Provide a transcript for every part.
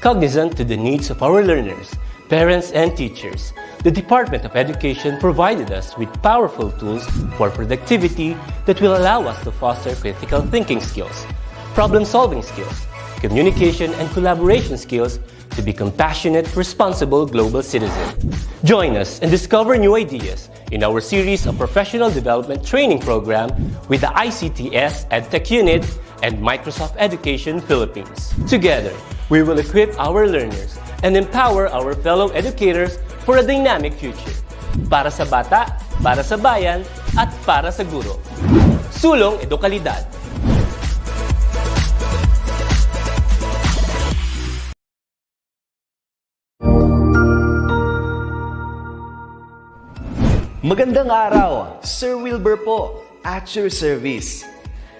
Cognizant to the needs of our learners, parents, and teachers, the Department of Education provided us with powerful tools for productivity that will allow us to foster critical thinking skills, problem-solving skills, communication and collaboration skills to be compassionate, responsible global citizens. Join us and discover new ideas in our series of professional development training program with the ICTS Edtech Unit and Microsoft Education Philippines. Together, we will equip our learners and empower our fellow educators for a dynamic future. Para sa bata, para sa bayan, at para sa guro. Sulong Edukalidad. Magandang araw, Sir Wilbur po, at your service.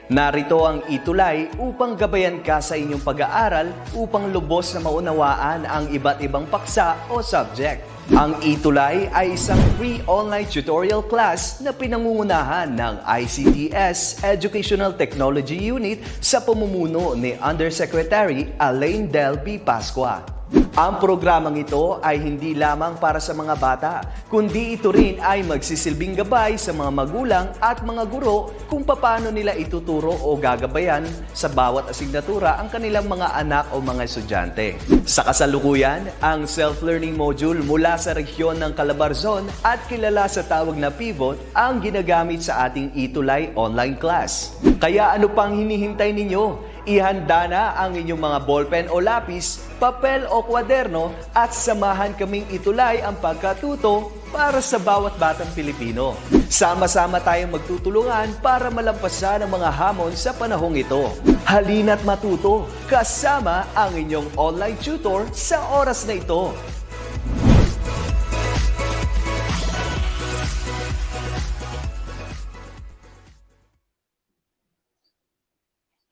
Narito ang ETUlay upang gabayan ka sa inyong pag-aaral upang lubos na maunawaan ang iba't ibang paksa o subject. Ang ETUlay ay isang free online tutorial class na pinangungunahan ng ICTS Educational Technology Unit sa pamumuno ni Undersecretary Elaine Del B. Pascua. Ang programang ito ay hindi lamang para sa mga bata, kundi ito rin ay magsisilbing gabay sa mga magulang at mga guro kung paano nila ituturo o gagabayan sa bawat asignatura ang kanilang mga anak o mga estudyante. Sa kasalukuyan, ang self-learning module mula sa rehiyon ng Calabarzon at kilala sa tawag na pivot ang ginagamit sa ating ETUlay online class. Kaya ano pang hinihintay ninyo? Ihanda na ang inyong mga ballpen o lapis, papel o kwaderno at samahan kaming itulay ang pagkatuto para sa bawat batang Pilipino. Sama-sama tayong magtutulungan para malampasan ang mga hamon sa panahong ito. Halina't matuto kasama ang inyong online tutor sa oras na ito.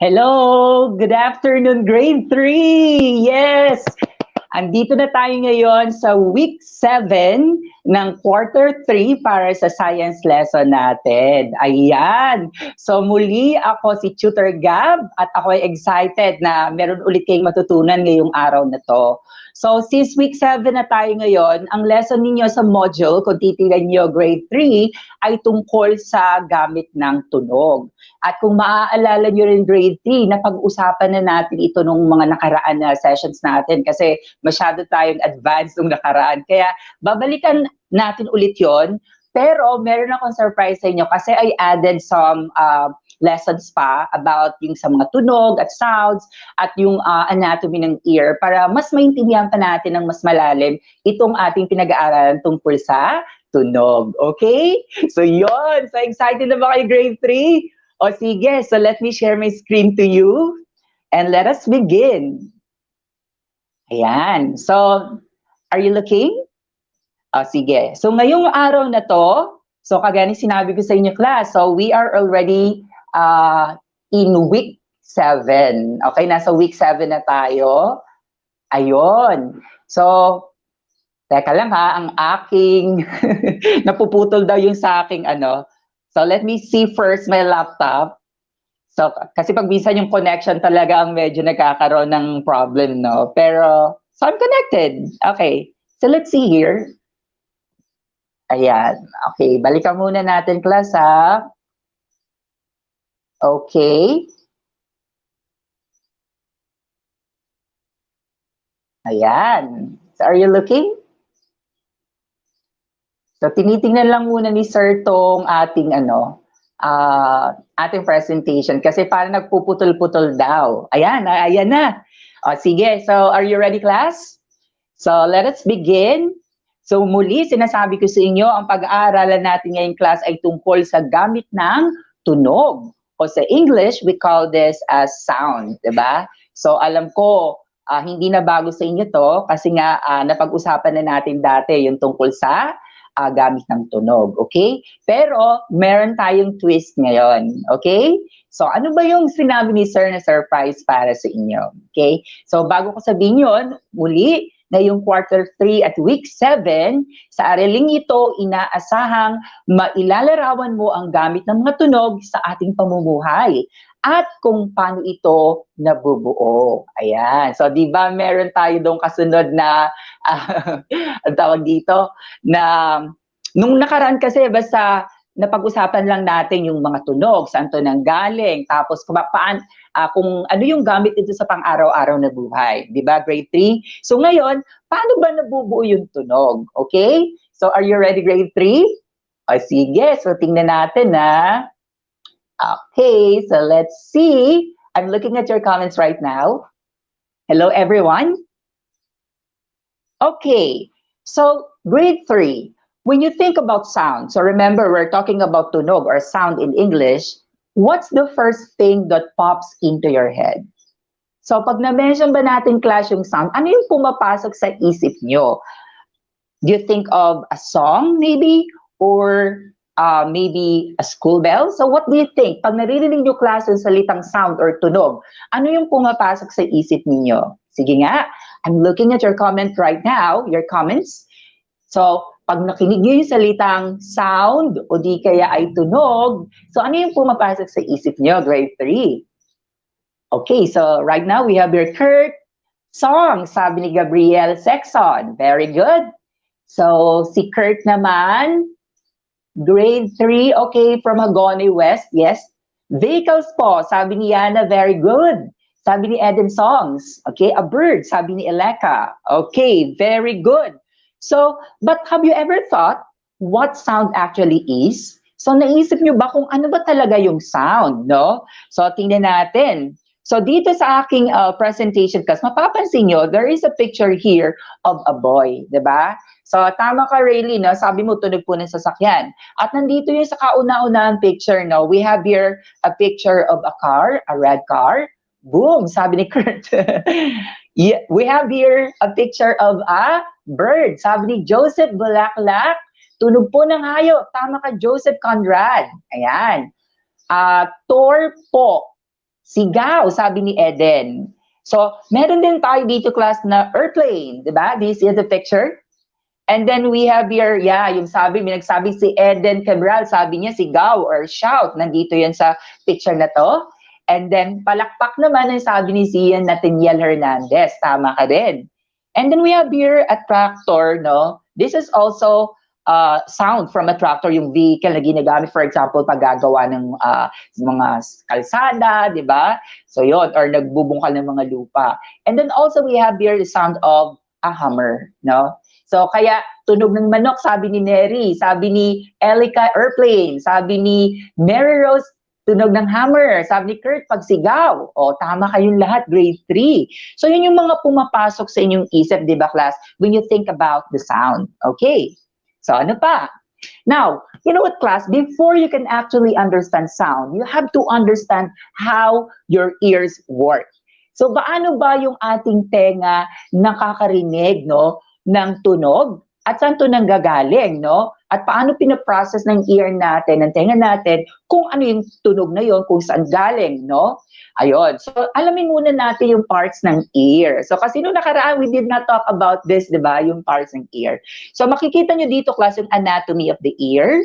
Hello! Good afternoon, Grade 3! Yes! Andito na tayo ngayon sa Week 7 ng Quarter 3 para sa science lesson natin. Ayan! So muli ako si Tutor Gab at ako ay excited na meron ulit kayong matutunan ngayong araw na to. So since Week 7 na tayo ngayon, ang lesson ninyo sa module, kung titignan nyo Grade 3, ay tungkol sa gamit ng tunog. At kung maaalala nyo rin Grade 3, napag-usapan na natin ito nung mga nakaraan na sessions natin kasi masyado tayong advanced nung nakaraan. Kaya babalikan natin ulit yon. Pero meron akong surprise sa inyo kasi I added some lessons pa about yung sa mga tunog at sounds at yung anatomy ng ear para mas maintindihan pa natin ng mas malalim itong ating pinag-aaralan tungkol sa tunog. Okay? So yon. So excited na ba kayo Grade 3? O sige, so let me share my screen to you and let us begin. Ayan. So, are you looking? O sige. So ngayong araw na to, so kagaya ni sinabi ko sa inyo class, so we are already in Week 7. Okay, nasa Week 7 na tayo. Ayun. So, teka lang ha, ang aking, napuputol daw yung sa aking ano. So, let me see first my laptop. So, kasi pag minsan yung connection talaga ang medyo nagkakaroon ng problem, no? Pero, so I'm connected. Okay. So, let's see here. Ayan. Okay. Balikan muna natin, class, ha? Okay. Ayan. So, are you looking? So, tinitingnan lang muna ni Sir tong ating, ating presentation kasi parang nagpuputol-putol daw. Ayan, ayan na. O, sige, so are you ready, class? So, let us begin. So, muli, sinasabi ko sa inyo, ang pag-aaralan natin ngayong class ay tungkol sa gamit ng tunog. O sa English, we call this as sound, diba? So, alam ko, hindi na bago sa inyo to kasi nga napag-usapan na natin dati yung tungkol sa gamit ng tunog, okay? Pero, meron tayong twist ngayon, okay? So, ano ba yung sinabi ni Sir na surprise para sa inyo, okay? So, bago ko sabihin yun, muli, ngayong Quarter 3 at Week 7, sa araling ito, inaasahang mailalarawan mo ang gamit ng mga tunog sa ating pamumuhay. at kung paano ito nabubuo. Ayan. So, di ba meron tayo doong kasunod na, ang tawag dito, na nung nakaraan kasi basta napag-usapan lang natin yung mga tunog, saan to nanggaling, tapos kung ano yung gamit ito sa pang-araw-araw na buhay. Di ba, grade 3? So ngayon, paano ba nabubuo yung tunog? Okay? So are you ready, grade 3? O sige, so tingnan natin na. Okay, so let's see. I'm looking at your comments right now. Hello, everyone. Okay, so grade 3, when you think about sound, so remember we're talking about tunog or sound in English, what's the first thing that pops into your head? So pag na-mention ba natin class yung sound, ano yung pumapasok sa isip nyo? Do you think of a song maybe? Or maybe a school bell? So what do you think? Pag naririnig nyo class yung salitang sound or tunog, ano yung pumapasok sa isip ninyo? Sige nga, I'm looking at your comment right now, your comments. So, pag nakinig nyo yung salitang sound o di kaya ay tunog, so ano yung pumapasok sa isip nyo, grade 3? Okay, so right now we have your Kurt song, sabi ni Gabriel Sexon. Very good. So, si Kurt naman, grade 3, okay, from Hagonoy West, yes. Vehicles po, sabi ni Yana, very good. Sabi ni Eden Songs, okay, a bird, sabi ni Eleka. Okay, very good. So, but have you ever thought what sound actually is? So, naisip nyo ba kung ano ba talaga yung sound, no? So, tingnan natin. So, dito sa aking presentation class, mapapansin nyo, there is a picture here of a boy, di ba? So, tama ka, Rayleigh, no? Sabi mo, tunog po ng sasakyan. At nandito yung sa kauna-unahang picture, no? We have here a picture of a car, a red car. Boom, sabi ni Kurt. Yeah, we have here a picture of a bird. Sabi ni Joseph Bulaklak, tunog po ng hayop. Tama ka, Joseph Conrad. Ayan. Tor po. Sigaw, sabi ni Eden. So, meron din tayo dito class na airplane, di ba? Do you see the picture? And then we have here, yeah, yung nagsabi si Eden Cabral, sabi niya sigaw or shout. Nandito yan sa picture na to. And then, palakpak naman ang sabi ni Zian Nathaniel Hernandez. Tama ka din. And then we have here a tractor, no? This is also sound from a tractor, yung vehicle na ginagamit, for example, paggagawa ng mga kalsada, di ba? So yun, or nagbubungkal ng mga lupa. And then also we have here the sound of a hammer, no? So kaya tunog ng manok, sabi ni Neri, sabi ni Elika, airplane, sabi ni Mary Rose, tunog ng hammer, sabi ni Kurt, pagsigaw. O, tama kayong lahat, grade 3. So yun yung mga pumapasok sa inyong isip, di ba class, when you think about the sound. Okay. So, ano pa? Now, you know what, class? Before you can actually understand sound, you have to understand how your ears work. So, paano ba yung ating tenga nakakarinig, no, ng tunog? At saan to nanggagaling, no? At paano pinaprocess ng ear natin, ng tenga natin, kung ano yung tunog na yon, kung saan galing, no? Ayun. So, alamin muna natin yung parts ng ear. So, kasi nung nakaraan, we did not talk about this, di ba? Yung parts ng ear. So, makikita nyo dito, class, yung anatomy of the ear.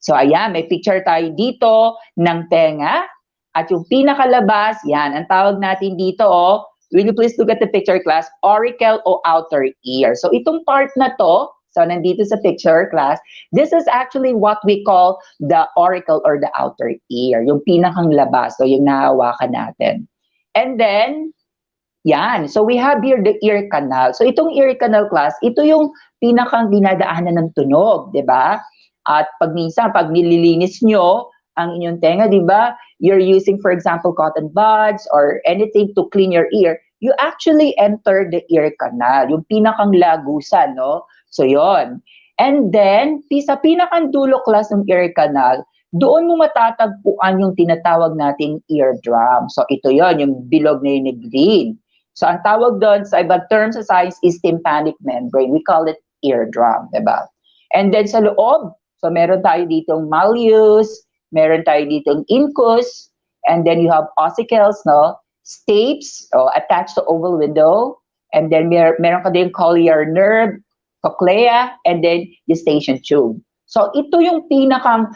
So, ayan, may picture tayo dito ng tenga. At yung pinakalabas, yan, ang tawag natin dito, oh, will you please look at the picture, class? Auricle o outer ear. So, itong part na to, so nandito sa picture, class, this is actually what we call the auricle or the outer ear, yung pinakang labas, so yung nahawakan natin. And then, yan, so we have here the ear canal. So itong ear canal, class, ito yung pinakang dinadaanan ng tunog, di ba? At pag minsan, pag nililinis nyo ang inyong tenga, di ba? You're using, for example, cotton buds or anything to clean your ear, you actually enter the ear canal, yung pinakang lagusan, no? So, yon. And then, sa pinakang dulo, class, ng ear canal, doon mo matatagpuan yung tinatawag nating eardrum. So, ito yon, yung bilog na yung green. So, ang tawag doon sa ibang term sa science is tympanic membrane. We call it eardrum, diba? And then, sa loob, so meron tayo ditong malleus, meron tayo ditong incus, and then you have ossicles, no? Stapes, attached to oval window, and then meron ka din cochlear nerve, cochlea, and then eustachian tube. So, ito yung pinakang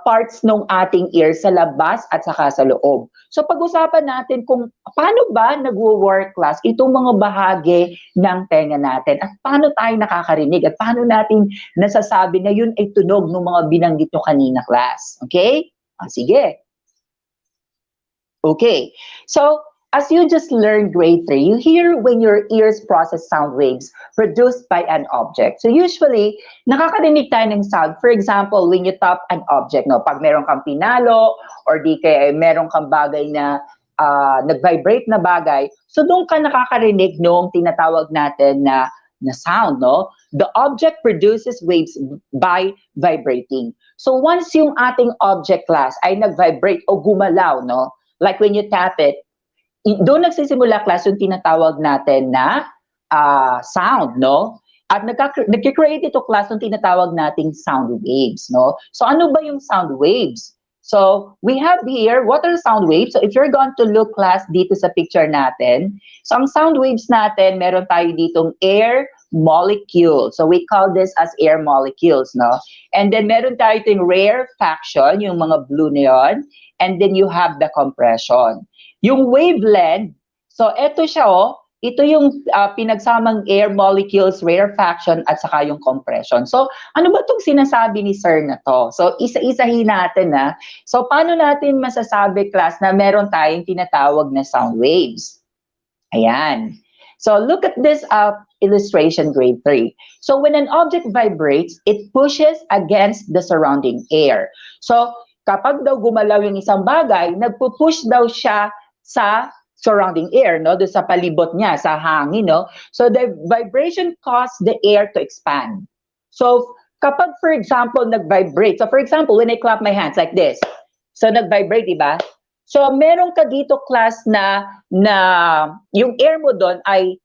parts ng ating ear sa labas at saka sa loob. So pag-usapan natin kung paano ba nagwo-work class itong mga bahagi ng tenga natin at paano tayo nakakarinig at paano natin nasasabi na yun ay tunog ng mga binanggit nyo kanina class. Okay? Sige. Okay. So, as you just learned grade 3, you hear when your ears process sound waves produced by an object. So usually, nakakarinig tayo ng sound. For example, when you tap an object, no, pag meron kang pinalo or di kaya meron kang bagay na nag-vibrate na bagay, so doon ka nakakarinig nung tinatawag natin na sound, no? The object produces waves by vibrating. So once yung ating object class ay nag-vibrate o gumalaw, no? Like when you tap it, doon nagsisimula class yung tinatawag natin na sound, no? At nagkikreate ito class yung tinatawag nating sound waves, no? So ano ba yung sound waves? So we have here, what are sound waves? So if you're going to look class dito sa picture natin, so ang sound waves natin, meron tayo ditong air molecule. So we call this as air molecules, no? And then meron tayo itong rarefaction, yung mga blue na yun. And then you have the compression. Yung wavelength, so ito siya, ito yung pinagsamang air molecules, rarefaction, at saka yung compression. So, ano ba itong sinasabi ni sir na to? So, isa-isahin natin na. So, paano natin masasabi, class, na meron tayong tinatawag na sound waves? Ayan. So, look at this illustration, grade 3. So, when an object vibrates, it pushes against the surrounding air. So, kapag daw gumalaw yung isang bagay, nagpupush daw siya sa surrounding air, no? Doon sa palibot niya, sa hangin, no? So the vibration causes the air to expand. So kapag, for example, nag-vibrate, so for example, when I clap my hands like this, so nag-vibrate, diba? So meron ka dito class na yung air mo doon ay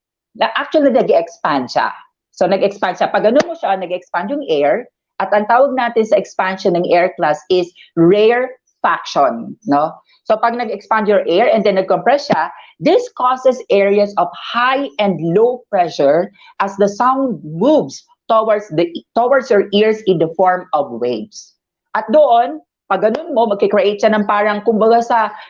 actually nag-expand siya. So nag-expand siya. Pag ganun mo siya, nag-expand yung air, at ang tawag natin sa expansion ng air class is rarefaction, no? So pag nag-expand your air and then nag-compress siya, this causes areas of high and low pressure as the sound moves towards your ears in the form of waves. At doon, pag ganun mo, magkikreate siya ng parang, kumbaga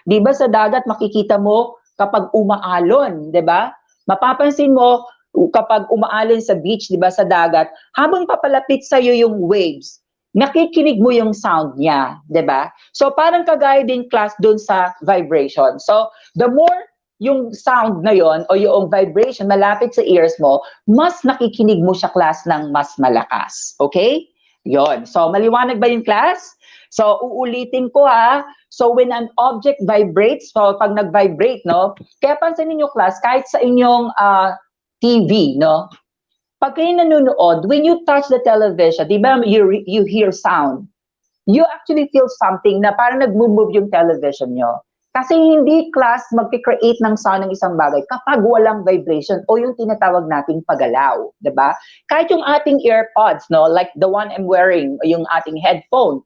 di ba sa dagat makikita mo kapag umaalon, di ba? Mapapansin mo, kapag umaalon sa beach, di ba, sa dagat, habang papalapit sa'yo yung waves, nakikinig mo yung sound niya, di ba? So, parang kagaya din class dun sa vibration. So, the more yung sound na yon o yung vibration malapit sa ears mo, mas nakikinig mo siya class ng mas malakas. Okay? Yon. So, maliwanag ba yung class? So, uulitin ko ha. So, when an object vibrates, so pag nag-vibrate, no? Kaya pansinin nyo class, kahit sa inyong TV, no? Pag kayo nanonood, when you touch the television, di ba, you hear sound. You actually feel something na parang nag-move yung television nyo. Kasi hindi class mag-create ng sound ng isang bagay kapag walang vibration o yung tinatawag nating paggalaw, di ba? Kahit yung ating earpods, no, like the one I'm wearing, yung ating headphone,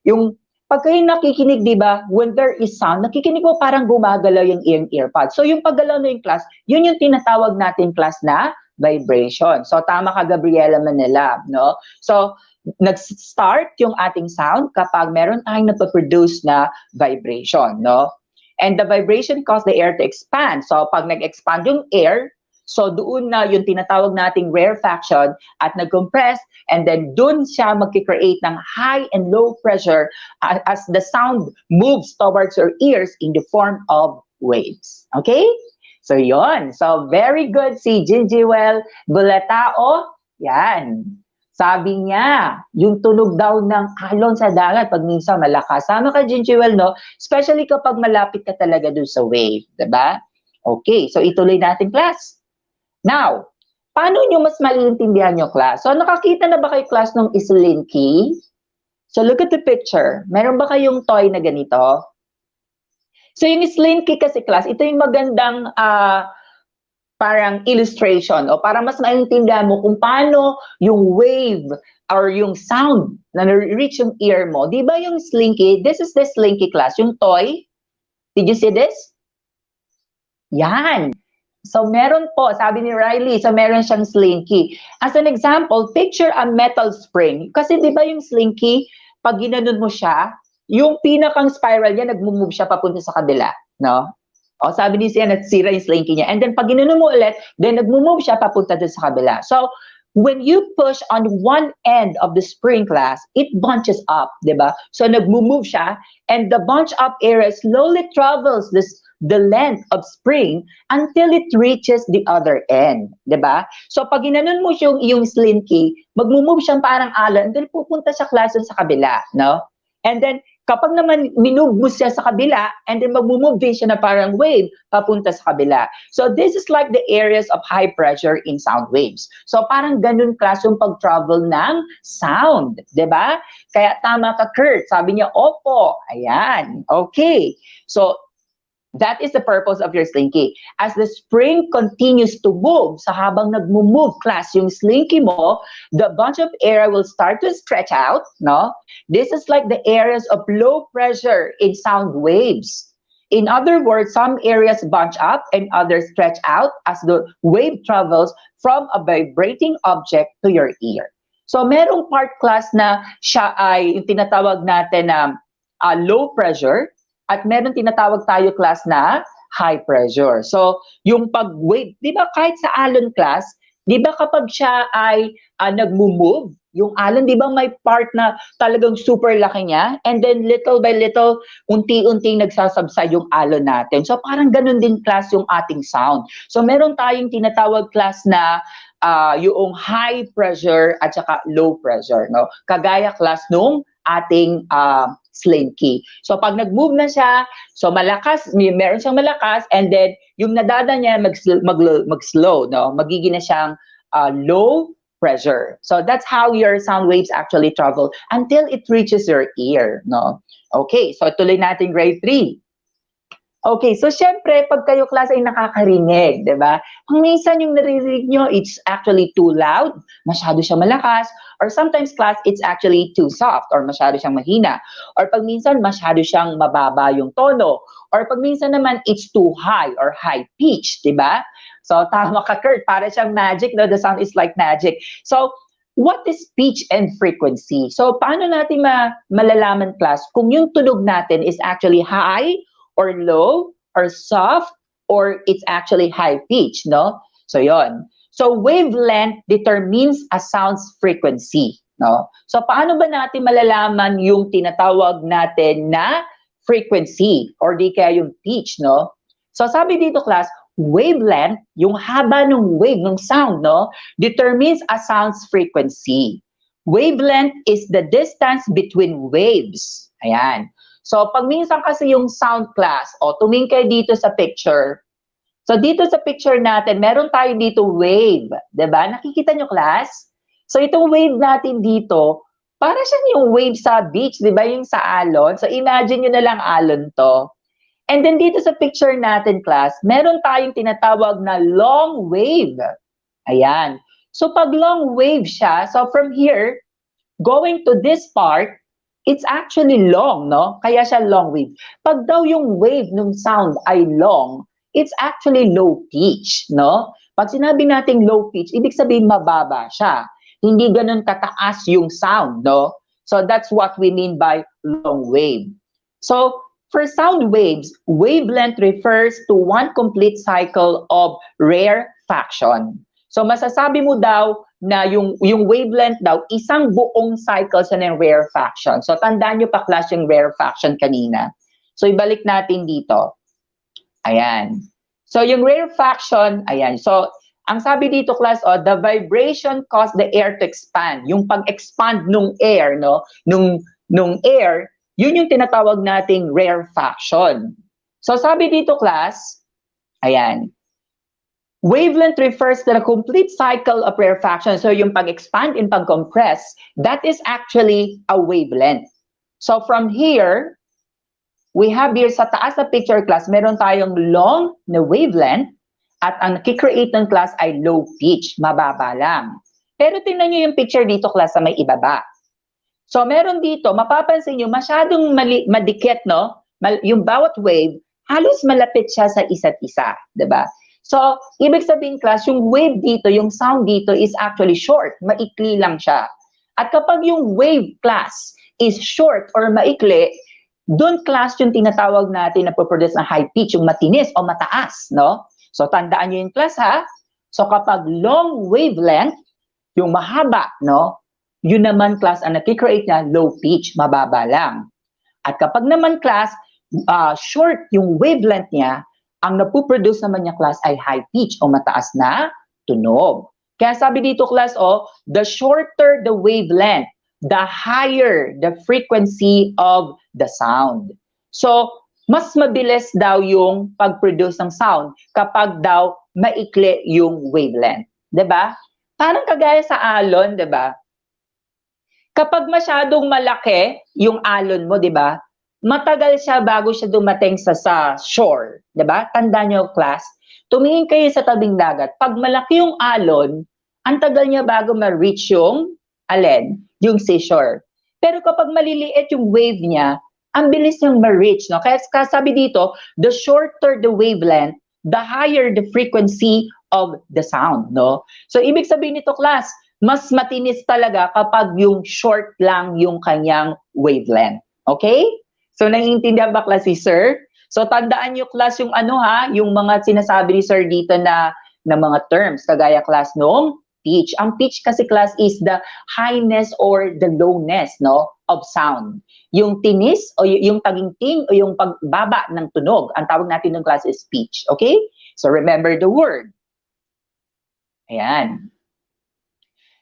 yung pag kayo nakikinig, di ba, when there is sound, nakikinig mo parang gumagalaw yung earpods. So yung paggalaw na yung class, yun yung tinatawag natin class na vibration. So tama ka, Gabriela Manila, no? So nag-start yung ating sound kapag meron tayong napaproduce na vibration, no? And the vibration causes the air to expand. So pag nag-expand yung air, so doon na yung tinatawag nating rarefaction at nag-compress, and then doon siya magkikreate ng high and low pressure as the sound moves towards your ears in the form of waves. Okay? So yon. So very good si Gingiwel Bulatao. Yan. Sabi niya, yung tunog daw ng alon sa dagat pag minsan malakas. Sama ka, Gingiwel, no? Especially kapag malapit ka talaga dun sa wave. Diba? Okay. So ituloy natin class. Now, paano nyo mas maiintindihan nyo class? So nakakita na ba kayo class ng slinky? So look at the picture. Meron ba kayong toy na ganito? So yung slinky kasi class, ito yung magandang parang illustration o para mas maintindihan mo kung paano yung wave or yung sound na reach yung ear mo. Di ba yung slinky? This is the slinky class, yung toy. Did you see this? Yan. So meron po, sabi ni Riley, so meron siyang slinky. As an example, picture a metal spring. Kasi di ba yung slinky, pag ginanon mo siya, yung pinakang spiral niya, nag-move siya papunta sa kabila, no? O, sabi ni siya, nasira yung slinky niya. And then, pag ginanon mo ulit, then nag-move siya papunta dun sa kabila. So, when you push on one end of the spring class, it bunches up, di ba? So, nag-move siya, and the bunch up area slowly travels the length of spring until it reaches the other end, di ba? So, pag ginanon mo yung slinky, mag-move siyang parang alon, then pupunta sa class dun sa kabila, no? And then, kapag naman minove mo siya sa kabila, and then mag-move din siya na parang wave papunta sa kabila. So this is like the areas of high pressure in sound waves. So parang ganun class yung pag-travel ng sound, di ba? Kaya tama ka, Kurt. Sabi niya, opo. Ayan. Okay. So that is the purpose of your slinky. As the spring continues to move, sa habang nag-move class yung slinky mo, the bunch of air will start to stretch out, no? This is like the areas of low pressure in sound waves. In other words, some areas bunch up and others stretch out as the wave travels from a vibrating object to your ear. So merong part class na siya ay yung tinatawag natin na low pressure, at meron tinatawag tayo class na high pressure. So, yung pag-wave, di ba kahit sa alon class, di ba kapag siya ay nag-move, yung alon, di ba may part na talagang super laki niya? And then little by little, unti-unting nagsasubside yung alon natin. So, parang ganun din class yung ating sound. So, meron tayong tinatawag class na yung high pressure at saka low pressure, no? Kagaya class nung ating slinky. So pag nag-move na siya, so malakas, meron siyang malakas, and then yung nadada niya mag-slow, no? Magiging na siyang low pressure. So that's how your sound waves actually travel until it reaches your ear, no? Okay, so tuloy natin grade 3. Okay, so syempre, pag kayo class ay nakakarinig, di ba? Pag minsan yung naririnig nyo, it's actually too loud, masyado siyang malakas, or sometimes class, it's actually too soft, or masyado siyang mahina. Or pag minsan, masyado siyang mababa yung tono. Or pag minsan naman, it's too high, or high pitch, di ba? So, tama ka, Kurt, para siyang magic, no? The sound is like magic. So, what is pitch and frequency? So, paano natin malalaman, class, kung yung tunog natin is actually high, or low, or soft, or it's actually high pitch, no? So, yon. So, wavelength determines a sound's frequency, no? So, paano ba natin malalaman yung tinatawag natin na frequency, or di kaya yung pitch, no? So, sabi dito, class, wavelength, yung haba ng wave, ng sound, no? Determines a sound's frequency. Wavelength is the distance between waves. Ayan. So, pag minsan kasi yung sound class, tumingin kayo dito sa picture. So, dito sa picture natin, meron tayo dito wave. Diba? Nakikita nyo, class? So, itong wave natin dito, para siyang yung wave sa beach, diba? Yung sa alon. So, imagine nyo na lang alon to. And then dito sa picture natin, class, meron tayong tinatawag na long wave. Ayan. So, pag long wave siya, so from here, going to this part, it's actually long, no? Kaya siya long wave. Pag daw yung wave ng sound ay long, it's actually low pitch, no? Pag sinabi nating low pitch, ibig sabihin mababa siya. Hindi ganun kataas yung sound, no? So that's what we mean by long wave. So for sound waves, wavelength refers to one complete cycle of rarefaction. So masasabi mo daw na yung wavelength daw, isang buong cycle sa ng rarefaction. So tandaan nyo pa, class, yung rarefaction kanina. So ibalik natin dito. Ayan. So yung rarefaction, ayan. So ang sabi dito, class, the vibration caused the air to expand. Yung pag-expand nung air, no? Nung air, yun yung tinatawag nating rarefaction. So sabi dito, class, ayan. Wavelength refers to the complete cycle of rarefaction. So yung pag-expand and pag-compress, that is actually a wavelength. So from here, we have here sa taas na picture, class, meron tayong long na wavelength at ang nakikreate ng class ay low pitch, mababa lang. Pero tingnan nyo yung picture dito, class, sa may ibaba. So meron dito, mapapansin nyo, masyadong madikit, no? Yung bawat wave, halos malapit siya sa isa't isa, diba? So, ibig sabihin, class, yung wave dito, yung sound dito is actually short, maikli lang siya. At kapag yung wave, class, is short or maikli, doon class yung tinatawag natin na produce ng high pitch, yung matinis o mataas, no? So tandaan nyo yung class ha. So kapag long wavelength, yung mahaba, no? Yun naman class ang nakikreate na low pitch, mababa lang. At kapag naman class, short yung wavelength niya, ang napuproduce naman niya class ay high pitch o mataas na tunog. Kaya sabi dito class, the shorter the wavelength, the higher the frequency of the sound. So, mas mabilis daw yung pag-produce ng sound kapag daw maikli yung wavelength. 'Di ba? Parang kagaya sa alon, 'di ba? Kapag masyadong malaki yung alon mo, 'di ba? Matagal siya bago siya dumating sa shore, 'di ba? Tandaan niyo class, tumingin kayo sa tabing dagat. Pag malaki yung alon, ang tagal niya bago ma-reach yung yung seashore. Pero kapag maliliit yung wave niya, ang bilis niyang ma-reach, no? Kaya sabi dito, the shorter the wavelength, the higher the frequency of the sound, no? So ibig sabihin nito class, mas matinis talaga kapag yung short lang yung kanyang wavelength. Okay? So naiintindihan ba class si Sir? So tandaan niyo class yung yung mga sinasabi ni Sir dito na mga terms, kagaya class nung pitch. Ang pitch kasi class is the highness or the lowness, no, of sound. Yung tinis o yung taginting o yung pagbaba ng tunog, ang tawag natin ng class is pitch. Okay? So remember the word. Ayan.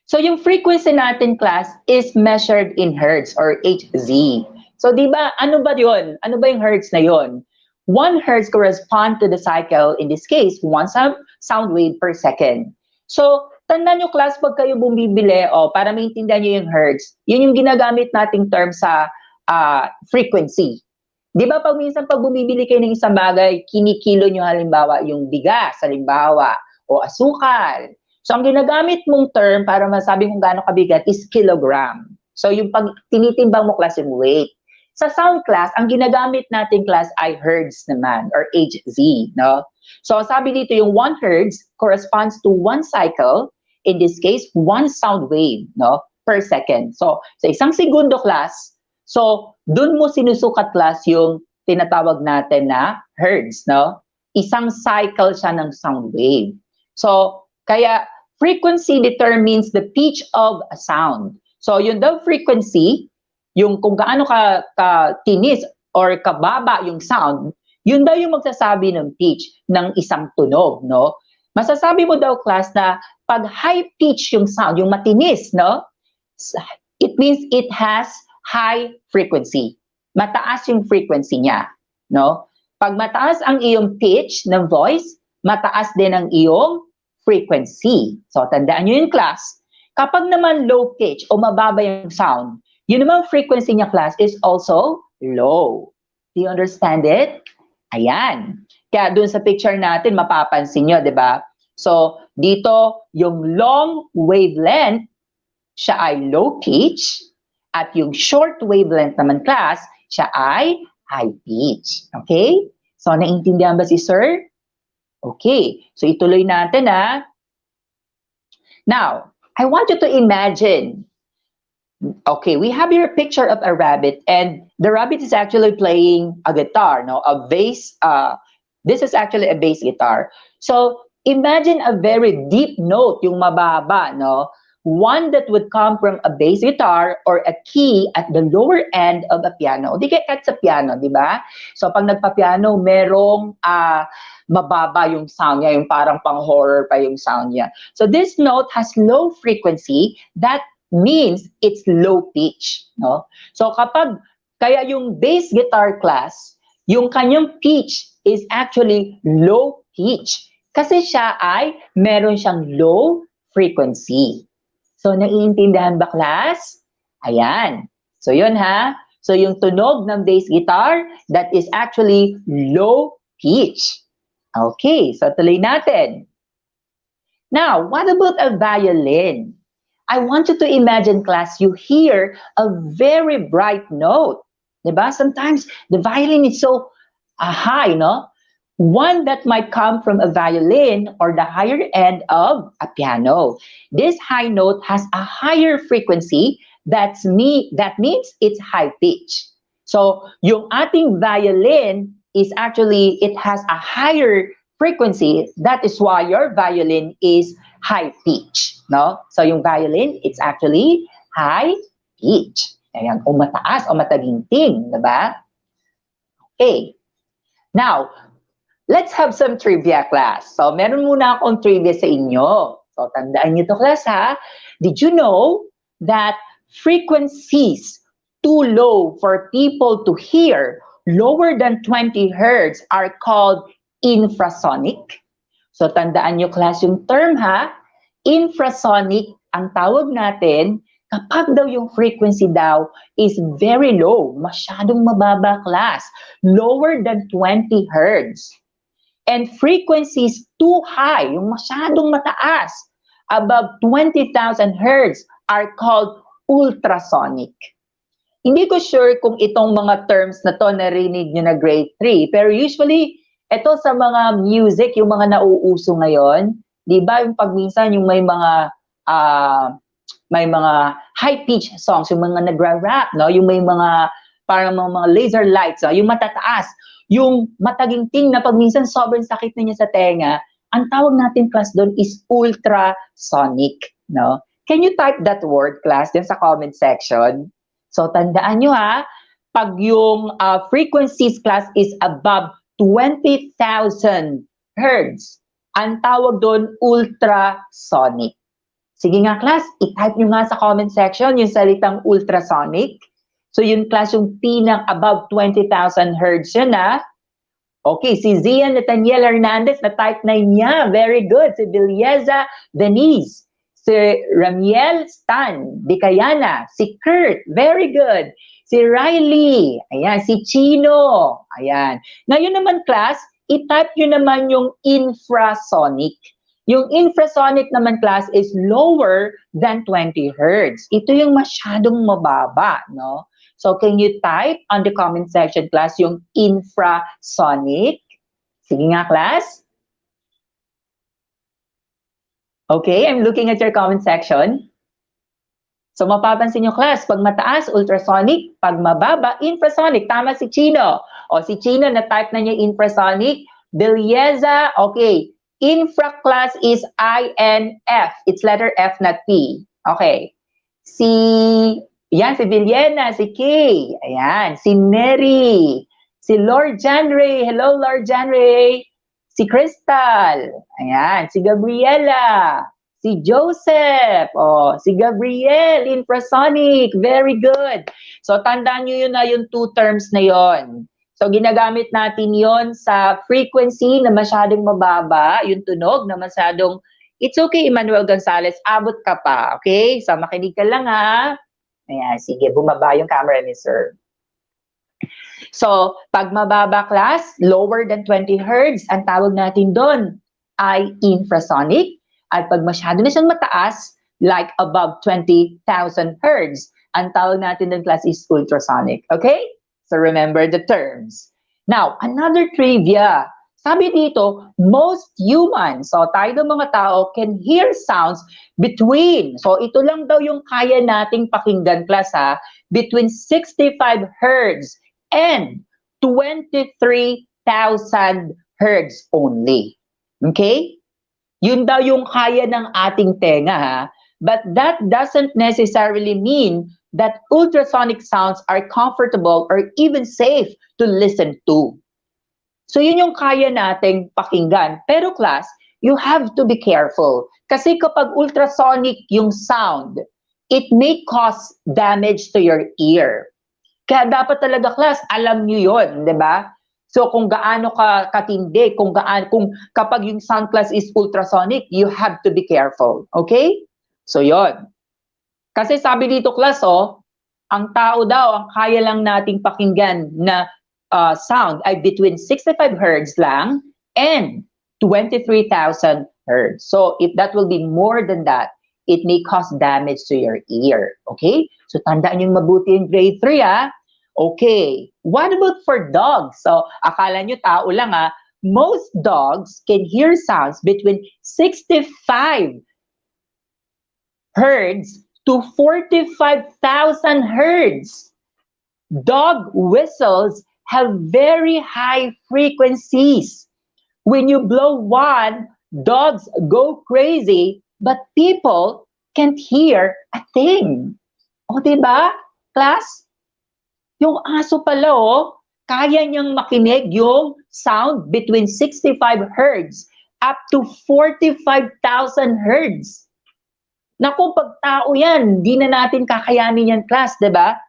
So yung frequency natin class is measured in hertz or Hz. So di ba, ano ba yun? Ano ba yung hertz na yun? 1 hertz correspond to the cycle, in this case, 1 sound wave per second. So, tandaan nyo class, pag kayo bumibili, para maintindihan nyo yung hertz, yun yung ginagamit nating term sa frequency. Di ba pag minsan pag bumibili kayo ng isang bagay, kinikilo nyo halimbawa yung bigas, halimbawa, o asukal. So, ang ginagamit mong term para masabi kung gaano kabigat is kilogram. So, yung pag tinitimbang mo class yung weight. Sa sound class, ang ginagamit natin class ay hertz naman, or Hz, no? So, sabi dito yung 1 hertz corresponds to 1 cycle, in this case, 1 sound wave, no, per second. So, sa isang segundo class, so, dun mo sinusukat class yung tinatawag natin na hertz, no? Isang cycle siya ng sound wave. So, kaya frequency determines the pitch of a sound. So, yung daw frequency, yung kung gaano ka tinis or kababa yung sound, yun daw yung magsasabi ng pitch ng isang tunog, no? Masasabi mo daw class na pag high pitch yung sound, yung matinis, no? It means it has high frequency. Mataas yung frequency niya, no? Pag mataas ang iyong pitch ng voice, mataas din ang iyong frequency. So, tandaan nyo yung class. Kapag naman low pitch o mababa yung sound, yun naman frequency niya class is also low. Do you understand it? Ayan. Kaya dun sa picture natin, mapapansin nyo, di ba? So, dito, yung long wavelength, siya ay low pitch, at yung short wavelength naman class, siya ay high pitch. Okay? So, naintindihan ba si Sir? Okay. So, ituloy natin ha. Now, I want you to imagine. Okay, we have here a picture of a rabbit, and the rabbit is actually playing a guitar, no? A bass. This is actually a bass guitar. So, imagine a very deep note, yung mababa, no? One that would come from a bass guitar or a key at the lower end of a piano. Di kaya kahit sa piano, di ba? So, pag nagpa-piano, merong mababa yung sound niya, yung parang pang-horror pa yung sound niya. So, this note has low frequency. That means it's low pitch, no? So, kaya yung bass guitar class, yung kanyang pitch is actually low pitch. Kasi siya ay meron siyang low frequency. So, naiintindihan ba, class? Ayan. So, yun ha. So, yung tunog ng bass guitar, that is actually low pitch. Okay. So, tuloy natin. Now, what about a violin? I want you to imagine, class, you hear a very bright note. Diba? Sometimes, the violin is so high, no? One that might come from a violin or the higher end of a piano. This high note has a higher frequency that means it's high pitch. So, yung ating violin is actually, it has a higher frequency. That is why your violin is high pitch, no? So, yung violin, it's actually high pitch. Ayan, o mataas o mataginting, diba? Okay. Now, let's have some trivia, class. So, meron muna akong trivia sa inyo. So, tandaan nyo to, class, ha? Did you know that frequencies too low for people to hear, lower than 20 hertz, are called infrasonic? So, tandaan nyo, class, yung term, ha? Infrasonic, ang tawag natin, kapag daw yung frequency daw is very low, masyadong mababa, class, lower than 20 hertz. And frequencies too high, yung masyadong mataas, above 20,000 hertz, are called ultrasonic. Hindi ko sure kung itong mga terms na to narinig nyo na grade 3, pero usually, ito sa mga music, yung mga nauuso ngayon, di ba, yung pagminsan yung may mga high-pitch songs, yung mga nagra-rap, no? Yung may mga, parang mga laser lights, no? Yung matataas, yung mataginting na pagminsan sobrang sakit na niya sa tenga, ang tawag natin, class, doon is ultrasonic, no? Can you type that word, class, din sa comment section? So, tandaan nyo, ha, pag yung frequencies, class, is above 20,000 hertz, ang tawag doon, ultrasonic. Sige nga, class, i-type nyo nga sa comment section yung salitang ultrasonic. So, yun, class, yung above 20,000 hertz yun, ha? Okay, si Zian Nathaniel Hernandez, na-type na niya. Very good. Si Bilyeza Denise. Si Ramiel Stan Bicayana. Si Kurt. Very good. Si Riley. Ayan. Si Chino. Ayan. Ngayon naman, class, i-type nyo naman yung infrasonic. Yung infrasonic naman, class, is lower than 20 hertz. Ito yung masyadong mababa, no? So, can you type on the comment section, class, yung infrasonic? Sige nga, class. Okay, I'm looking at your comment section. So, mapapansin nyo, class, pag mataas, ultrasonic. Pag mababa, infrasonic. Tama si Chino. O, si Chino, na-type na niya infrasonic. Bilyeza, okay. Infra, class, is INF. It's letter F, not P. Okay. Si Villena, si Kay. Ayan. Si Neri. Si Lord Janray. Hello, Lord Janray. Si Crystal. Ayan. Si Gabriela. Si Joseph. Oh, si Gabriel. Infrasonic. Very good. So, tandaan nyo yun na yung two terms na yon. So, ginagamit natin yon sa frequency na masyadong mababa, yung tunog na masyadong, it's okay, Emmanuel Gonzalez, abot ka pa, okay? So, makinig ka lang, ha? Ayan, sige, bumaba yung camera ni sir. So, pag mababa, class, lower than 20 hertz, ang tawag natin doon ay infrasonic. At pag masyado na siyang mataas, like above 20,000 hertz, ang tawag natin doon, class, is ultrasonic, okay? So remember the terms. Now, another trivia. Sabi dito, most humans, so tayo mga tao, can hear sounds between, so ito lang daw yung kaya nating pakinggan, class, ha, between 65 hertz and 23,000 hertz only. Okay? Yun daw yung kaya ng ating tenga, ha? But that doesn't necessarily mean that ultrasonic sounds are comfortable or even safe to listen to. So yun yung kaya nating pakinggan. Pero class, you have to be careful. Kasi kapag ultrasonic yung sound, it may cause damage to your ear. Kaya dapat talaga, class, alam nyo yun, di ba? So kung gaano ka katindi, kung kapag yung sound, class, is ultrasonic, you have to be careful. Okay? So yon. Kasi sabi dito, class, ang tao daw, ang kaya lang nating pakinggan na sound ay between 65 hertz lang and 23,000 hertz. So, if that will be more than that, it may cause damage to your ear. Okay? So, tandaan yung mabuti yung grade 3, ha? Okay. What about for dogs? So, akala nyo tao lang, ha? Most dogs can hear sounds between 65 hertz to 45,000 hertz. Dog whistles have very high frequencies. When you blow one, dogs go crazy, but people can't hear a thing. O, diba, class? Yung aso pala, kaya niyang makinig yung sound between 65 hertz up to 45,000 hertz. Naku, pag tao yan, di na natin kakayanin yan, class, diba?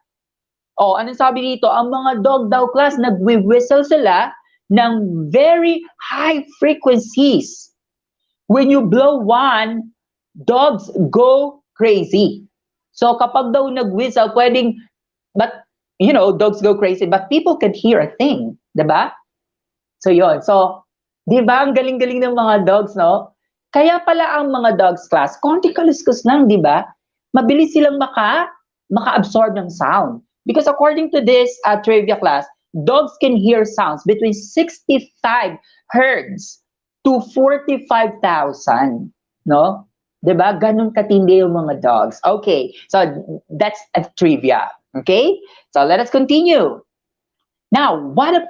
O, anong sabi dito? Ang mga dog daw, class, nagwi-whistle sila ng very high frequencies. When you blow one, dogs go crazy. So kapag daw nag-whistle, pwedeng, but, you know, dogs go crazy, but people can hear a thing, diba? So yon. So, diba, ang galing-galing ng mga dogs, no? Kaya pala ang mga dogs, class, konti kaluskus lang, diba? Mabilis silang maka-absorb ng sound. Because according to this trivia class, dogs can hear sounds between 65 hertz to 45,000, no? Diba? Ganun katindi yung mga dogs. Okay, so that's a trivia. Okay? So let us continue. Now,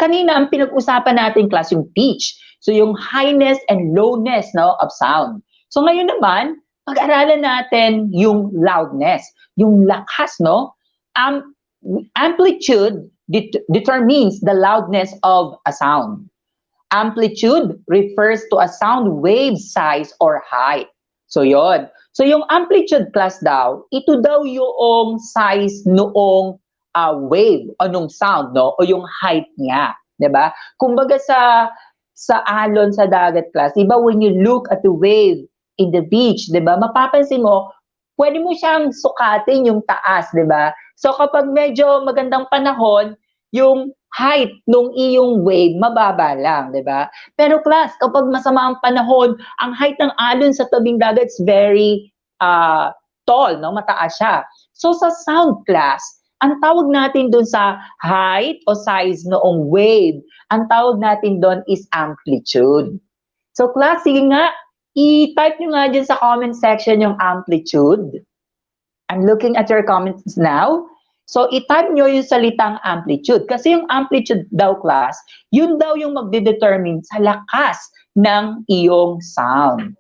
kanina ang pinag-usapan natin, class, yung pitch. So yung highness and lowness, no, of sound. So ngayon naman, pag-aralan natin yung loudness, yung lakas, no? Amplitude determines the loudness of a sound. Amplitude refers to a sound wave size or height. So yon. So yung amplitude, class, daw, ito daw yung size noong wave o nung sound, no? O yung height niya, 'di ba? Kumbaga sa alon sa dagat, class, iba when you look at the wave in the beach, 'di ba? Mapapansin mo, pwede mo siyang sukatin yung taas, 'di ba? So kapag medyo magandang panahon, yung height nung iyong wave mababa lang, 'di ba? Pero class, kapag masama ang panahon, ang height ng alon sa tabing dagat is very tall, no? Mataas siya. So sa sound, class, ang tawag natin doon sa height o size noong wave, ang tawag natin doon is amplitude. So class, sige nga, i-type nyo nga dyan sa comment section yung amplitude. I'm looking at your comments now. So, i-type nyo yung salitang amplitude. Kasi yung amplitude daw, class, yun daw yung magdedetermine sa lakas ng iyong sound.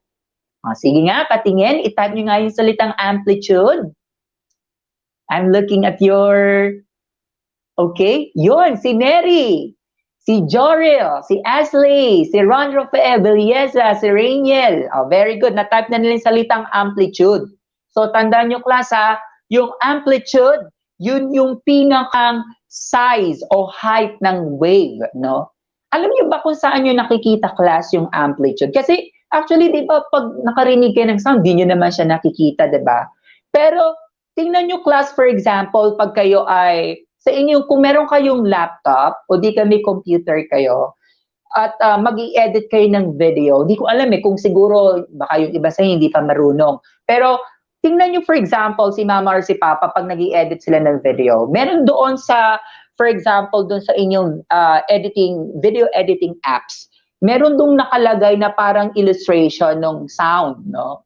Sige nga, patingin. I-type nyo nga yung salitang amplitude. I'm looking at your... Okay, yun, si Mary, si Joril, si Ashley, si Ron Rafael, Beliesa, si Rainiel. Very good. Na-type na nila yung salitang amplitude. So, tandaan nyo, class, yung amplitude, yun yung pinakang size o height ng wave, no? Alam niyo ba kung saan nyo nakikita, class, yung amplitude? Kasi, actually, di ba, pag nakarinig kayo ng sound, di nyo naman siya nakikita, di ba? Pero, tingnan nyo, class, for example, pag kayo ay, sa inyo, kung meron kayong laptop, o di ka may computer kayo, at mag-i-edit kayo ng video, di ko alam kung siguro, baka yung iba sa hindi pa marunong. Pero, tingnan nyo, for example, si mama or si papa, pag nag-i-edit sila ng video, meron doon sa, for example, doon sa inyong video editing apps, meron doon nakalagay na parang illustration ng sound, no?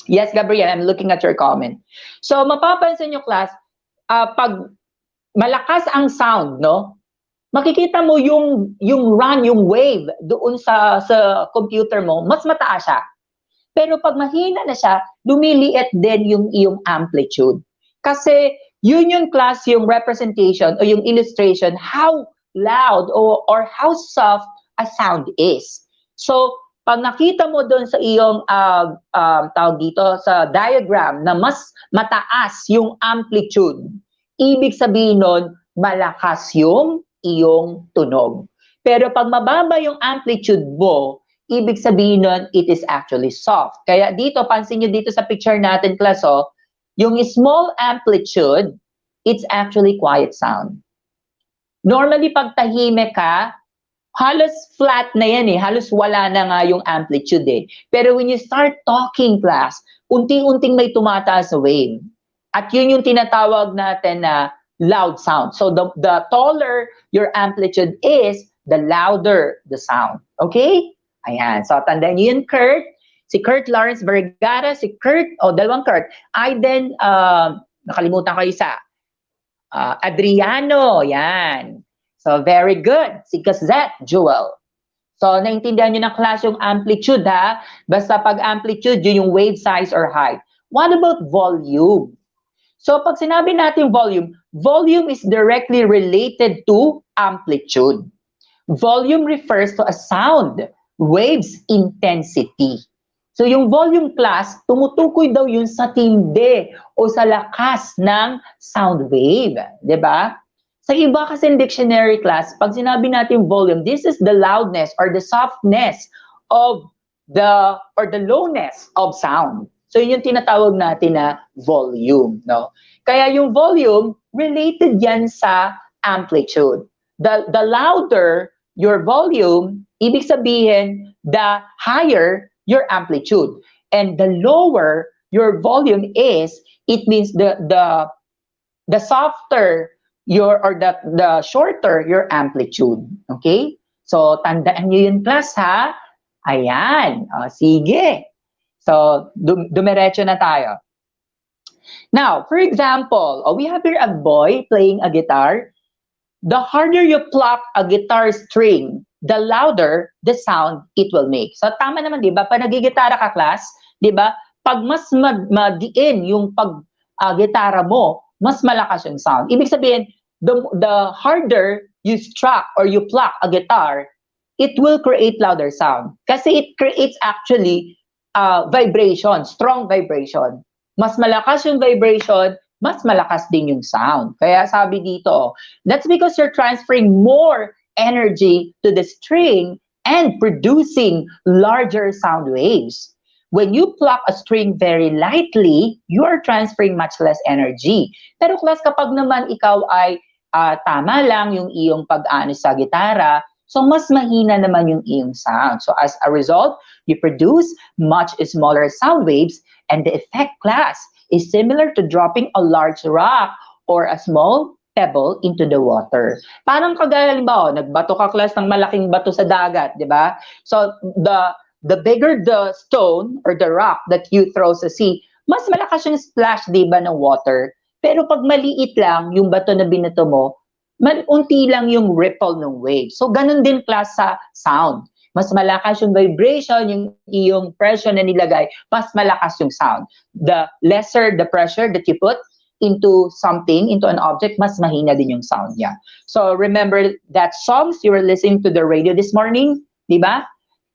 Yes, Gabriel, I'm looking at your comment. So, mapapansin nyo, class, pag malakas ang sound, no? Makikita mo yung wave doon sa computer mo, mas mataas siya. Pero pag mahina na siya, lumiliit din yung iyong amplitude. Kasi yun yung, class, yung representation o yung illustration how loud or how soft a sound is. So, pag nakita mo doon sa iyong tawag dito sa diagram na mas mataas yung amplitude, ibig sabihin nun, malakas yung iyong tunog. Pero pag mababa yung amplitude mo, ibig sabihin nun, it is actually soft. Kaya dito, pansin nyo dito sa picture natin, class, yung small amplitude, it's actually quiet sound. Normally, pag tahimik ka, halos flat na yan halos wala na nga yung amplitude Pero when you start talking, class, unti-unting may tumataas sa wave. At yun yung tinatawag natin na loud sound. So the taller your amplitude is, the louder the sound. Okay? Ayan. So tandaan nyo yun, Kurt. Si Kurt Lawrence Vergara, si Kurt, dalawang Kurt. Aiden, nakalimutan ko isa. Adriano, yan. So, very good. Si Gazette, Jewel. So, naintindihan nyo ng class yung amplitude, ha? Basta pag amplitude, yun yung wave size or height. What about volume? So, pag sinabi natin volume, volume is directly related to amplitude. Volume refers to a sound wave's intensity. So, yung volume class, tumutukoy daw yun sa tindi o sa lakas ng sound wave. Diba? Sa iba kasi dictionary class, pag sinabi natin volume, this is the loudness or the softness of or the lowness of sound. So, yun yung tinatawag natin na volume. No? Kaya yung volume, related yan sa amplitude. The louder your volume, ibig sabihin, the higher your amplitude. And the lower your volume is, it means the softer or the shorter your amplitude. Okay? So, tandaan nyo yun, class, ha? Ayan. O, sige. So, dumiretso na tayo. Now, for example, we have here a boy playing a guitar. The harder you pluck a guitar string, the louder the sound it will make. So, tama naman, di ba? Pag nagigitara ka, class, di ba? Pag mas madiin yung gitara mo, mas malakas yung sound. Ibig sabihin, the harder you struck or you pluck a guitar, it will create louder sound. Kasi it creates actually vibration, strong vibration. Mas malakas yung vibration, mas malakas din yung sound. Kaya sabi dito, that's because you're transferring more energy to the string and producing larger sound waves. When you pluck a string very lightly, you are transferring much less energy. Pero class, kapag naman ikaw ay tama lang yung iyong pag-ano sa gitara, so mas mahina naman yung iyong sound. So as a result, you produce much smaller sound waves, and the effect, class, is similar to dropping a large rock or a small pebble into the water. Parang kagaya, halimbawa, nagbato ka, class, ng malaking bato sa dagat, di ba? So the bigger the stone or the rock that you throw sa sea, mas malakas yung splash, di ba, ng water. Pero pag maliit lang yung bato na binato mo, unti lang yung ripple ng wave. So ganun din, class, sa sound. Mas malakas yung vibration, yung iyong pressure na nilagay, mas malakas yung sound. The lesser the pressure that you put into something, into an object, mas mahina din yung sound niya. So remember that songs you were listening to the radio this morning, di ba?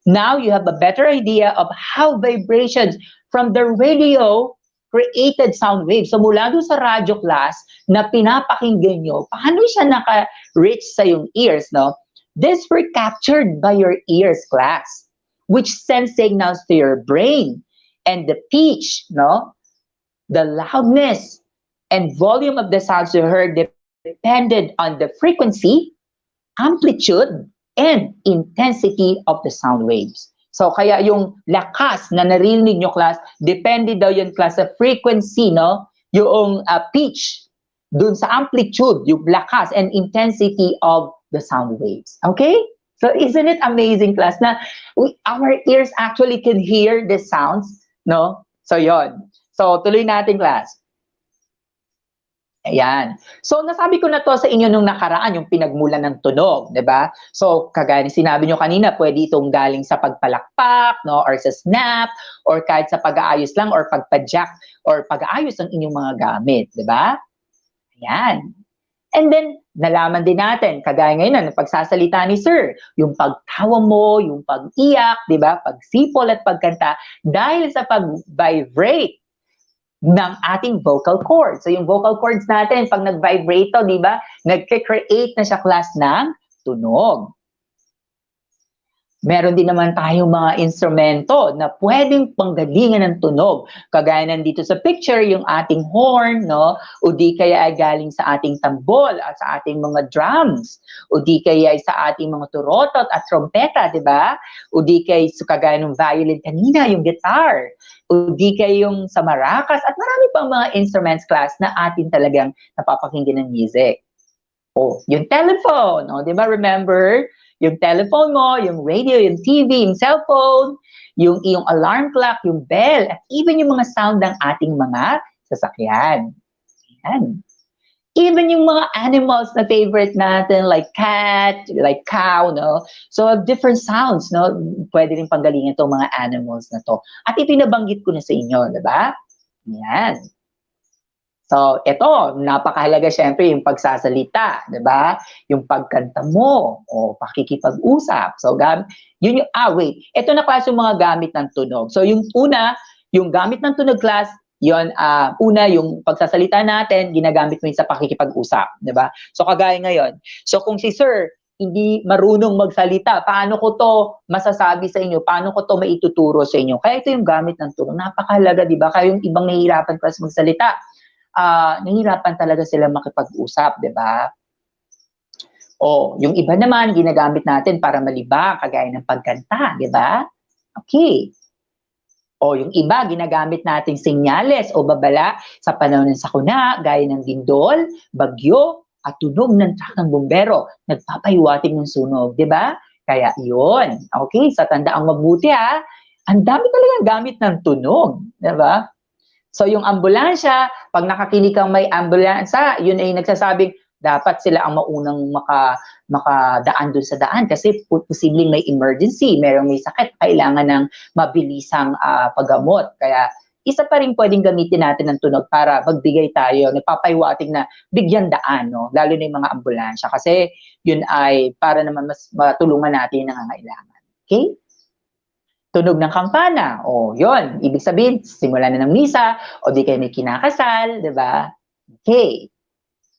Now you have a better idea of how vibrations from the radio created sound waves. So mula doon sa radio, class na pinapakinggan nyo, paano siya naka-reach sa yung ears, no? These were captured by your ears, class, which sends signals to your brain. And the pitch, no? The loudness and volume of the sounds you heard depended on the frequency, amplitude, and intensity of the sound waves. So, kaya yung lakas na narinig nyo, class, depende daw yun, class, sa frequency, no? Yung pitch, dun sa amplitude, yung lakas and intensity of the sound waves. Okay? So, isn't it amazing, class, na our ears actually can hear the sounds, no? So, yon. So, tuloy natin, class. Ayan. So, nasabi ko na to sa inyo nung nakaraan, yung pinagmulan ng tunog, di ba? So, kagaya ni sinabi nyo kanina, pwede itong galing sa pagpalakpak, no? Or sa snap, or kahit sa pag-aayos lang, or pagpa-jack, or pag-aayos ng inyong mga gamit, di ba? Ayan. And then, nalaman din natin, kagaya ngayon na pagsasalita ni Sir, yung pagtawa mo, yung pag-iyak, di ba? Pagsipol at pagkanta, dahil sa pag-vibrate ng ating vocal cords. So, yung vocal cords natin, pag nag-vibrate to, di ba? Nag-create na siya, class, ng tunog. Meron din naman tayong mga instrumento na pwedeng panggalingan ng tunog. Kagaya nandito sa picture, yung ating horn, no? O di kaya ay galing sa ating tambol at sa ating mga drums. O di kaya ay sa ating mga turotot at trompeta, di ba? O di kaya kagaya ng violin kanina, yung guitar. O di kaya yung sa maracas at marami pang mga instruments, class, na atin talagang napapakinggan ng music. O, yung telephone, o, di ba? Remember? Yung telephone mo, yung radio, yung TV, yung cellphone, yung iyong alarm clock, yung bell, at even yung mga sound ng ating mga sasakyan. Yan. Even yung mga animals na favorite natin, like cat, like cow, no? So, different sounds, no? Pwede rin panggalingin itong mga animals na to. At ito nabanggit ko na sa inyo, di ba? Yan. So, ito, napakahalaga syempre yung pagsasalita, di ba? Yung pagkanta mo, o pakikipag-usap. So, yun yung, ito na class yung mga gamit ng tunog. So, yung una, yung gamit ng tunog class, yun, una, yung pagsasalita natin, ginagamit mo yun sa pakikipag-usap, di ba? So, kagaya ngayon. So, kung si sir, hindi marunong magsalita, paano ko to masasabi sa inyo? Paano ko to maituturo sa inyo? Kaya ito yung gamit ng tunog. Napakahalaga, di ba? Kaya yung ibang nahihirapan class magsalita, nahihirapan talaga sila makipag-usap, di ba? O, yung iba naman, ginagamit natin para malibang, kagaya ng pagkanta, di ba? Okay. O yung iba, ginagamit nating senyales o babala sa panahon ng sakuna, gaya ng dindol, bagyo, at tunog ng truck ng bombero. Nagpapahiwatig ng sunog, di ba? Kaya yun. Okay, sa tandaang mabuti ha, ang dami talagang gamit ng tunog, di ba? So yung ambulansya, pag nakikinig kang may ambulansya, yun ay nagsasabing, dapat sila ang maunang makadaan dun sa daan kasi posibleng may emergency, merong may sakit, kailangan ng mabilisang paggamot. Kaya isa pa rin pwedeng gamitin natin ng tunog para magbigay tayo, nagpapahiwatig na bigyan daan, no? Lalo na yung mga ambulansya kasi yun ay para naman mas matulungan natin yung nangangailangan. Okay? Tunog ng kampana, o yun, ibig sabihin, simula na ng misa, o di kayo may kinakasal, di ba? Okay.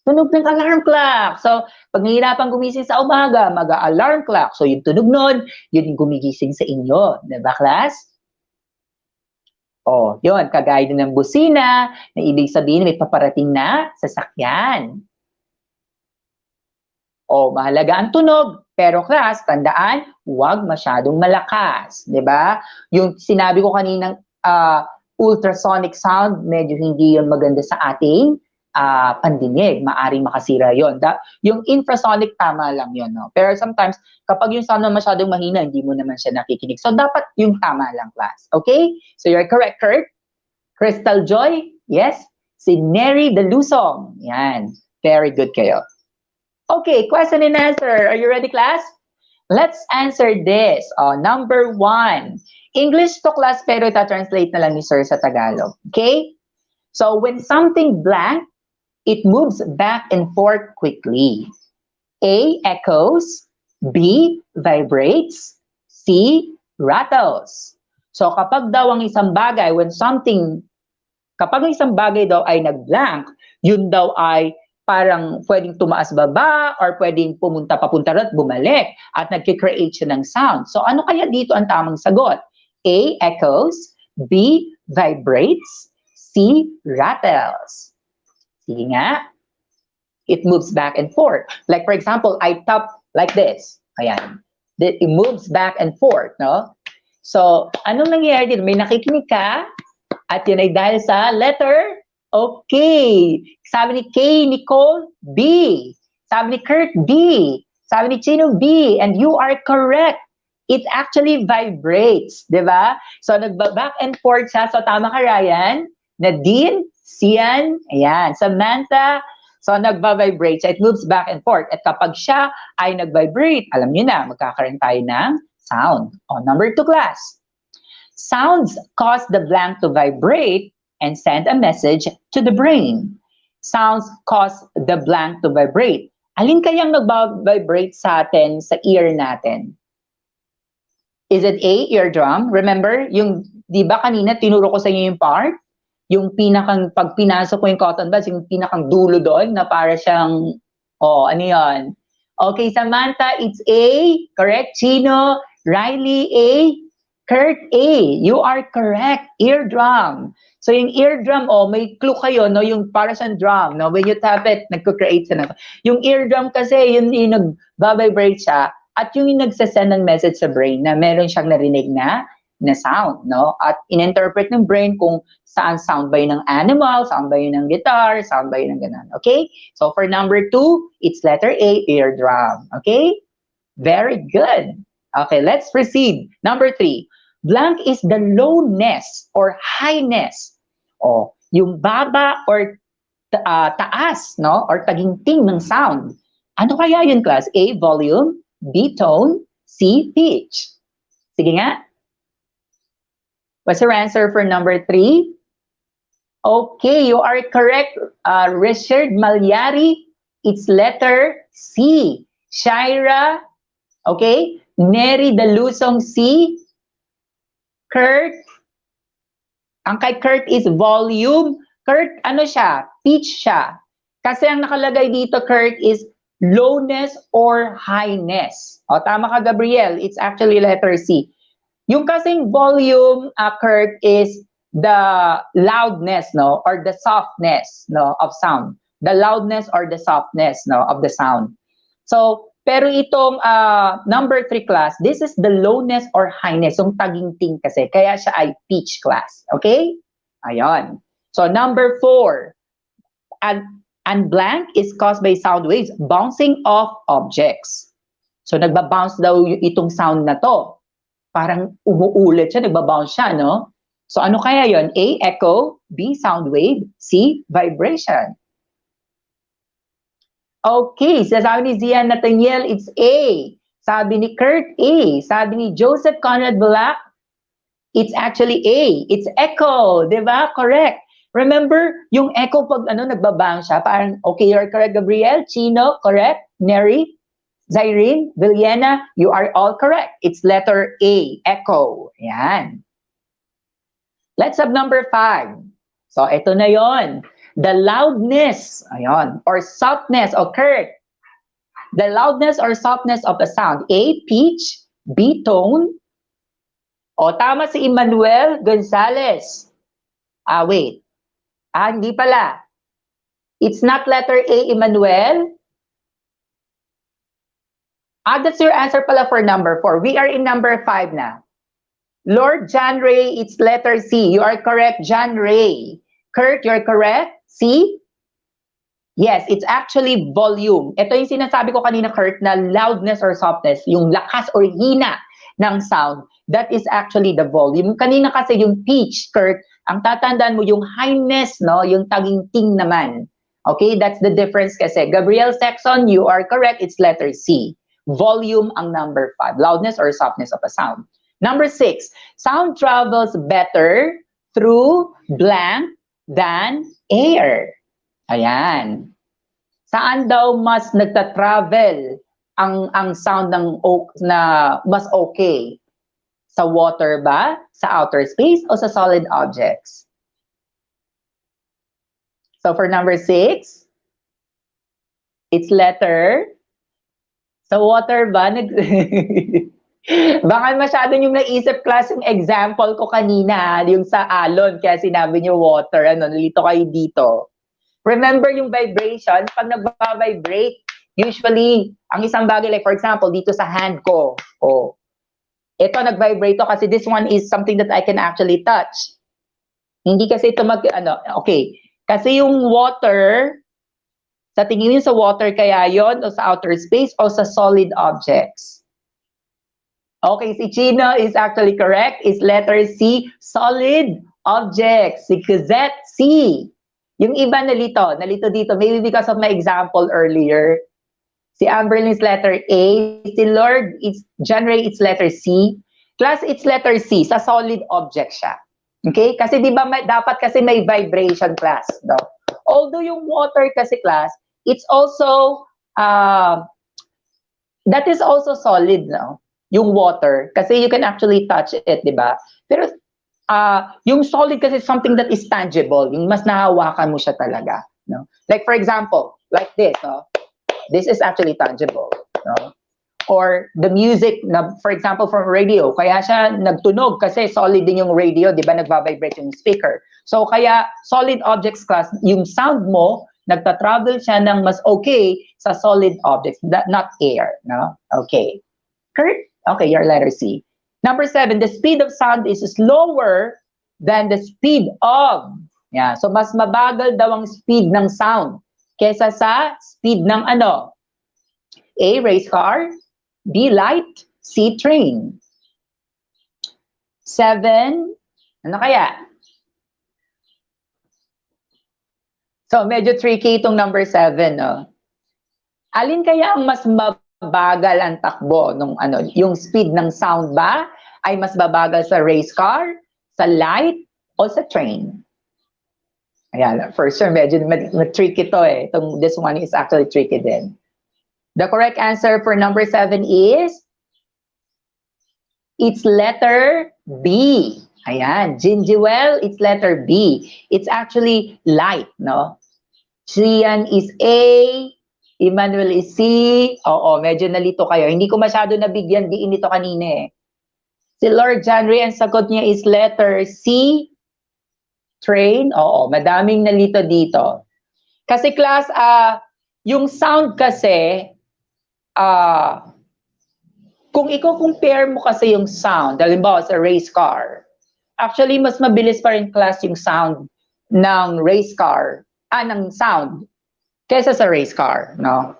Tunog ng alarm clock. So, pag nahihirapan gumising sa umaga, mag-alarm clock. So, yung tunog nun, yun yung gumigising sa inyo. Diba, class? O, yun, kagaya din ng busina, na ibig sabihin may paparating na sasakyan. O, mahalaga ang tunog. Pero, class, tandaan, huwag masyadong malakas. Diba? Yung sinabi ko kaninang ultrasonic sound, medyo hindi yun maganda sa ating pandinig, maaring makasira yon. Yung infrasonic, tama lang yon, no? Pero sometimes, kapag yung sound na masyadong mahina, hindi mo naman siya nakikinig. So, dapat yung tama lang, class. Okay? So, you're correct, Kurt. Crystal Joy? Yes. Si Neri Delusong. Yan. Very good kayo. Okay, question and answer. Are you ready, class? Let's answer this. Number 1. English to class, pero ita-translate na lang ni Sir sa Tagalog. Okay? So, when something blank, it moves back and forth quickly. A, echoes. B, vibrates. C, rattles. So kapag daw ang isang bagay, kapag ang isang bagay daw ay nag-blank, yun daw ay parang pwedeng tumaas baba or pwedeng pumunta papunta at bumalik at nagkikreate siya ng sound. So ano kaya dito ang tamang sagot? A, echoes. B, vibrates. C, rattles. Sige nga. It moves back and forth. Like for example, I tap like this. Ayan. It moves back and forth, no? So, anong nangyayari dito? May nakikinig ka at yun ay dahil sa letter. Okay. Sabi ni Kay, Nicole, B. Sabi ni Kurt, B. Sabi ni Chino, B. And you are correct. It actually vibrates, di ba? So, nag-back and forth siya. So, tama ka, Ryan. Nadine, Sian, ayan, Samantha, so nagba-vibrate siya. It moves back and forth. At kapag siya ay nag-vibrate, alam niyo na, magkakaroon tayo ng sound. Number 2, class. Sounds cause the blank to vibrate and send a message to the brain. Sounds cause the blank to vibrate. Alin kayang nag-vibrate sa atin, sa ear natin? Is it A, eardrum? Remember, yung, di ba kanina tinuro ko sa inyo yung part? Yung pag pinasok ko yung cotton buds, yung pinakang dulo doon na para siyang, ano yun? Okay, Samantha, it's A. Correct. Chino, Riley, A. Kurt, A. You are correct. Eardrum. So yung eardrum, may clue kayo, no? Yung para siyang drum, no? When you tap it, nagko-create siya. Yung eardrum kasi, yung nag-vibrate siya, at yung nagsasend ng message sa brain na meron siyang narinig na sound, no? At in-interpret ng brain kung saan sound ba yun ng animal, sound ba yun ng guitar, sound ba yun ng ganun. Okay? So for number 2, it's letter A, eardrum. Okay? Very good. Okay, let's proceed. Number 3. Blank is the lowness or highness. O, yung baba or taas, no? Or taginting ng sound. Ano kaya yun, class? A, volume. B, tone. C, pitch. Sige nga. What's your answer for number 3? Okay, you are correct. Richard Malyari, it's letter C. Shaira, okay. Neri Dalusong, C. Kurt, ang kay Kurt is volume. Kurt, ano siya? Pitch siya. Kasi ang nakalagay dito, Kurt, is lowness or highness. O, tama ka, Gabriel. It's actually letter C. Yung kasing volume, Kurt, is the loudness, no, or the softness, no, of sound. The loudness or the softness, no, of the sound. So, pero itong number 3 class, this is the lowness or highness, yung taginting kasi. Kaya siya ay pitch class. Okay? Ayan. So, number 4, and blank is caused by sound waves bouncing off objects. So, nagbabounce daw itong sound na to. Parang umuulit siya, nagbabounce siya, no? So, ano kaya yon? A, echo. B, sound wave. C, vibration. Okay, sabi ni Zian Nathaniel, it's A. Sabi ni Kurt, A. Sabi ni Joseph Conrad Black, it's actually A. It's echo, di ba? Correct. Remember, yung echo pag nagbabang siya, parang, okay, you're correct, Gabriel. Chino, correct. Neri, Zyrene, Villena, you are all correct. It's letter A, echo. Yan. Let's have number 5. So, ito na yon. The loudness, ayon, or softness occurred. The loudness or softness of a sound. A, pitch. B, tone. O, tama si Emmanuel Gonzalez. Wait. Hindi pala. It's not letter A, Emmanuel. That's your answer pala for number 4. We are in number 5 na. Lord John Ray, it's letter C. You are correct, John Ray. Kurt, you're correct. C? Yes, it's actually volume. Ito yung sinasabi ko kanina, Kurt, na loudness or softness, yung lakas or hina ng sound. That is actually the volume. Kanina kasi yung pitch, Kurt, ang tatandaan mo yung highness, no? Yung taginting naman. Okay, that's the difference kasi. Gabriel Sexton, you are correct. It's letter C. Volume ang number 5. Loudness or softness of a sound. Number 6, sound travels better through blank than air. Ayan. Saan daw mas nagta-travel ang sound na mas okay? Sa water ba? Sa outer space? O sa solid objects? So for number 6, it's letter. Sa water ba? Baka masyado yung naisip class yung example ko kanina, yung sa alon, kaya sinabi niyo water, nalito kayo dito. Remember yung vibration, pag nagba-vibrate, usually, ang isang bagay, like for example, dito sa hand ko, ito nag-vibrate to kasi this one is something that I can actually touch. Hindi kasi ito okay. Kasi yung water, sa tingin nyo sa water kaya yon o sa outer space o sa solid objects? Okay, si Chino is actually correct. It's letter C, solid objects. Si Cazette, C. Yung iba nalito dito, maybe because of my example earlier. Si Amberlyn is letter A. Si Lord, it's John Ray, it's letter C. Class, it's letter C, sa solid object siya. Okay? Kasi di ba dapat kasi may vibration class, no? Although yung water kasi class, it's also, that is also solid, no? Yung water, kasi you can actually touch it, di ba? Pero yung solid kasi something that is tangible, yung mas nahawakan mo siya talaga, no? Like for example, like this, no? This is actually tangible, no? Or the music, na, for example, from radio, kaya siya nagtunog kasi solid din yung radio, di ba? Nagbabibrate yung speaker. So kaya solid objects class, yung sound mo, nagta-travel siya ng mas okay sa solid objects, not air, no? Okay. Kurt? Okay, your letter C. Number 7, the speed of sound is slower than the speed of. Yeah, so mas mabagal daw ang speed ng sound kesa sa speed ng ano? A, race car. B, light. C, train. 7, ano kaya? So, medyo tricky itong number 7, no? Alin kaya ang mas mabagal ang takbo nung ano, yung speed ng sound ba ay mas babagal sa race car, sa light, o sa train? Ayan, for sure, medyo tricky to eh. This one is actually tricky din. The correct answer for number 7 is, it's letter B. Ayan, Gingiwell, it's letter B. It's actually light, no? Trian is A, Emmanuel is C. Oo, medyo nalito kayo. Hindi ko masyado nabigyan diin ito kanina eh. Si Lord John Ray, ang sagot niya is letter C, train. Oo, madaming nalito dito. Kasi class, yung sound kasi, kung i-compare mo kasi yung sound, halimbawa sa race car, actually, mas mabilis pa rin class yung sound ng race car, ng sound, kesa sa race car, no?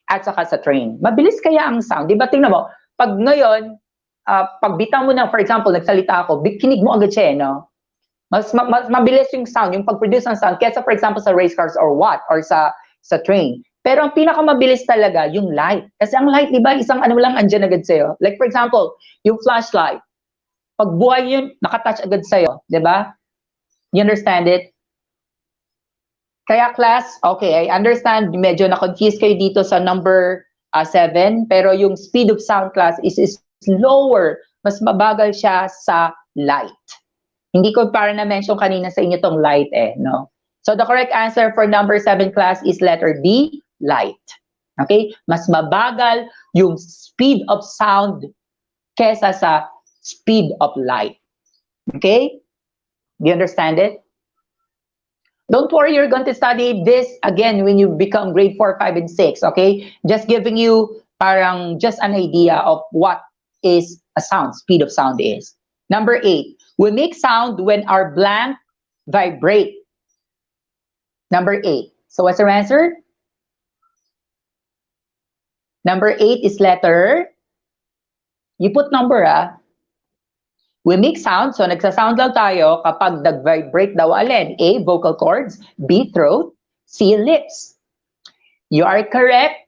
At saka sa train. Mabilis kaya ang sound. Di ba, tingnan mo, pag ngayon, pag bitaw mo na, for example, nagsalita ako, kinig mo agad siya, no? Mas mabilis yung sound, yung pag-produce ng sound, kesa for example sa race cars or what, or sa train. Pero ang pinakamabilis talaga, yung light. Kasi ang light, di ba, isang ano lang andyan agad sa'yo. Like for example, yung flashlight. Pag buhay yun, nakatouch agad sa'yo, di ba? You understand it? Kaya class, okay, I understand, medyo na-confuse kayo dito sa number 7, pero yung speed of sound class is slower, mas mabagal siya sa light. Hindi ko para na-mention kanina sa inyo tong light eh, no? So the correct answer for number 7 class is letter B, light. Okay? Mas mabagal yung speed of sound kesa sa speed of light. Okay? Do you understand it? Don't worry, you're going to study this again when you become grade 4, 5, and 6, okay? Just giving you parang just an idea of what is a sound, speed of sound is. Number 8, we make sound when our blank vibrate. Number 8. So what's your answer? Number 8 is letter, you put number we make sound, so nagsasound lang tayo kapag nag-vibrate daw alin. A, vocal cords. B, throat. C, lips. You are correct.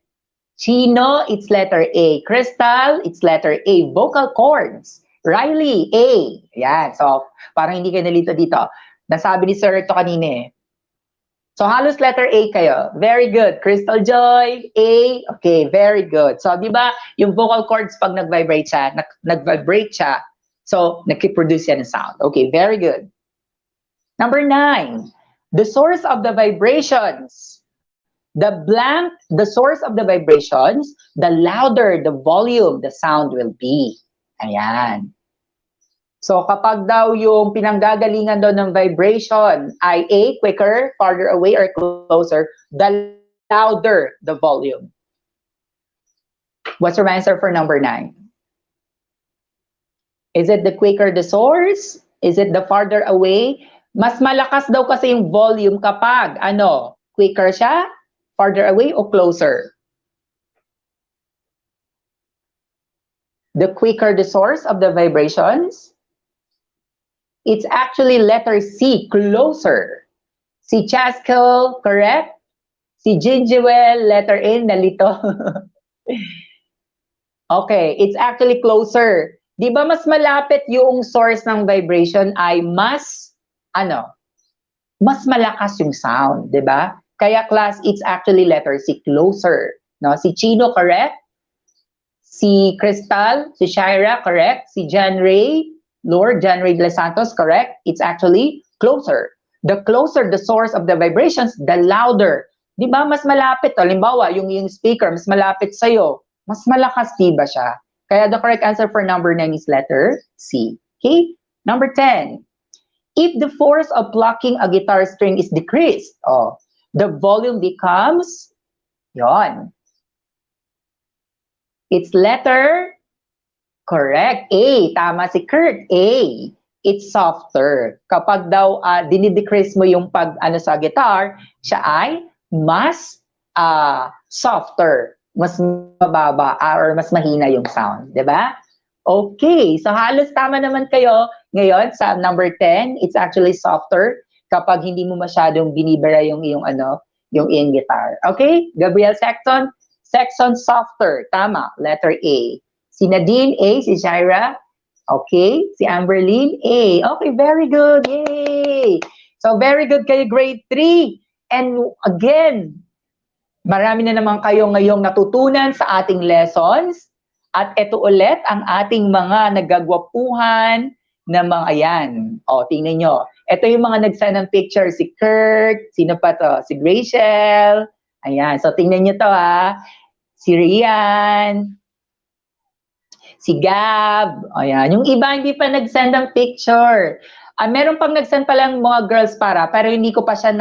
Chino, it's letter A. Crystal, it's letter A, vocal cords. Riley, A. Yan, so parang hindi kayo nalito dito. Nasabi ni Sir ito kanina eh. So halos letter A kayo. Very good. Crystal Joy, A. Okay, very good. So di ba yung vocal cords pag nag-vibrate siya, so nag-produce yan ng sound. Okay, very good. Number 9, the source of the vibrations. The source of the vibrations, the louder the volume the sound will be. Ayan. So kapag daw yung pinanggagalingan daw ng vibration ay A, quicker, farther away, or closer, the louder the volume. What's your answer for number 9? Is it the quicker the source? Is it the farther away? Mas malakas daw kasi yung volume kapag, quicker siya, farther away, o closer? The quicker the source of the vibrations? It's actually letter C, closer. Si Chaskell, correct? Si Gingiwell, letter A, nalito. Okay, it's actually closer. Di ba mas malapit yung source ng vibration ay mas malakas yung sound, di ba? Kaya class, it's actually letter C, closer. No? Si Chino, correct? Si Crystal, si Shaira, correct? Si John Ray, Lord John Ray de los Santos, correct? It's actually closer. The closer the source of the vibrations, the louder. Di ba mas malapit? Halimbawa, yung speaker, mas malapit sa'yo. Mas malakas, di ba siya? Kaya the correct answer for number 9 is letter C. Okay? Number 10. If the force of plucking a guitar string is decreased, the volume becomes, yon. It's letter, correct, A. Tama si Kurt, A. It's softer. Kapag daw dinidecrease mo yung sa guitar, siya ay mas softer. Mas mababa or mas mahina yung sound, di ba? Okay, so halos tama naman kayo. Ngayon, sa number 10, it's actually softer kapag hindi mo masyadong binibira yung yung iyong guitar. Okay? Gabriel Sexton softer. Tama. Letter A. Si Nadine, A. Si Jaira, okay. Si Amberlyn, A. Okay, very good. Yay! So, very good kayo, grade 3. And again, marami na naman kayo ngayong natutunan sa ating lessons. At ito ulit ang ating mga nagagwapuhan na mga ayan. O, tingnan nyo. Ito yung mga nag-send ng picture. Si Kurt, sino pa to? Si Rachel. Ayan. So, tingnan nyo to ha. Si Rian. Si Gab. Ayan. Yung iba hindi pa nag-send ng picture. Meron pang nag-send pa lang mga girls pero hindi ko pa siya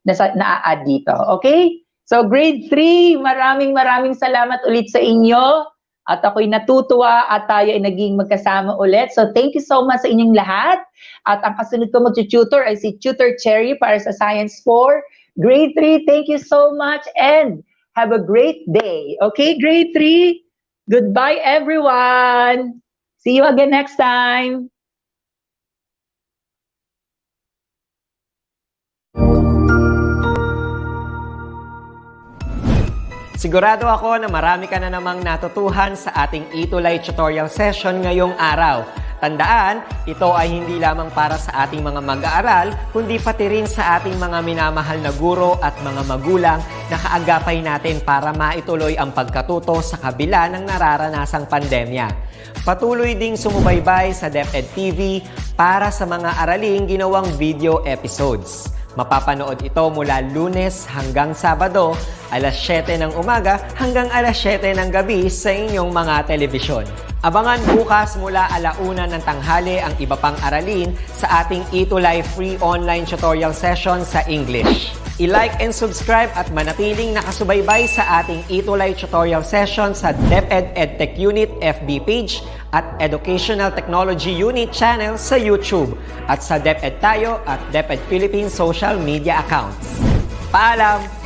na-add dito. Okay? So, grade 3, maraming salamat ulit sa inyo. At ako'y natutuwa at tayo ay naging magkasama ulit. So, thank you so much sa inyong lahat. At ang kasunod ko mag-tutor ay si Tutor Cherry para sa Science 4. Grade 3, thank you so much and have a great day. Okay, grade 3? Goodbye, everyone. See you again next time. Sigurado ako na marami ka na namang natutuhan sa ating ETUlay tutorial session ngayong araw. Tandaan, ito ay hindi lamang para sa ating mga mag-aaral, kundi pati rin sa ating mga minamahal na guro at mga magulang na kaagapay natin para maituloy ang pagkatuto sa kabila ng nararanasang pandemya. Patuloy ding sumubaybay sa DepEd TV para sa mga araling ginawang video episodes. Mapapanood ito mula Lunes hanggang Sabado, alas 7 ng umaga hanggang alas 7 ng gabi sa inyong mga telebisyon. Abangan bukas mula 1:00 ng tanghali ang iba pang aralin sa ating ETUlay free online tutorial session sa English. I-like and subscribe at manatiling nakasubaybay sa ating ETUlay tutorial session sa DepEd Edtech Unit FB page at Educational Technology Unit channel sa YouTube at sa DepEd Tayo at DepEd Philippines social media accounts. Paalam!